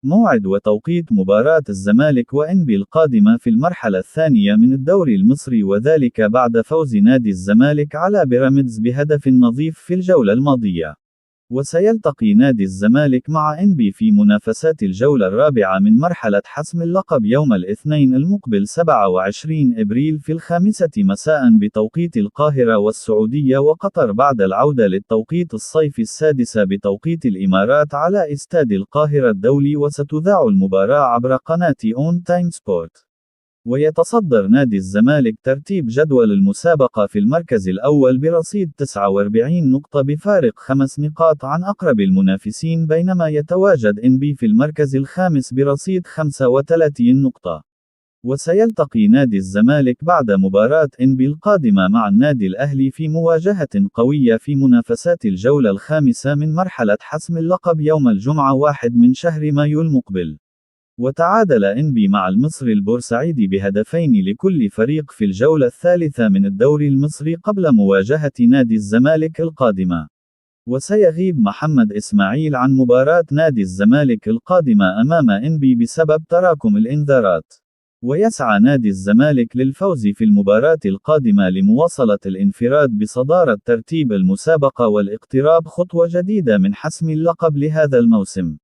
موعد وتوقيت مباراة الزمالك وإنبي القادمة في المرحلة الثانية من الدوري المصري، وذلك بعد فوز نادي الزمالك على بيراميدز بهدف نظيف في الجولة الماضية. وسيلتقي نادي الزمالك مع إنبي في منافسات الجولة الرابعة من مرحلة حسم اللقب يوم الاثنين المقبل 27 إبريل في 5 مساء بتوقيت القاهرة والسعودية وقطر، بعد العودة للتوقيت الصيفي 6 بتوقيت الإمارات على استاد القاهرة الدولي. وستذاع المباراة عبر قناة أون تايم سبورت. ويتصدر نادي الزمالك ترتيب جدول المسابقة في المركز الأول برصيد 49 نقطة بفارق 5 نقاط عن أقرب المنافسين، بينما يتواجد إنبي في المركز الخامس برصيد 35 نقطة. وسيلتقي نادي الزمالك بعد مباراة إنبي القادمة مع النادي الأهلي في مواجهة قوية في منافسات الجولة الخامسة من مرحلة حسم اللقب يوم الجمعة 1 من شهر مايو المقبل. وتعادل إنبي مع المصري البورسعيدي بهدفين لكل فريق في الجولة الثالثة من الدوري المصري قبل مواجهة نادي الزمالك القادمة. وسيغيب محمد إسماعيل عن مباراة نادي الزمالك القادمة أمام إنبي بسبب تراكم الإنذارات. ويسعى نادي الزمالك للفوز في المباراة القادمة لمواصلة الانفراد بصدارة ترتيب المسابقة والاقتراب خطوة جديدة من حسم اللقب لهذا الموسم.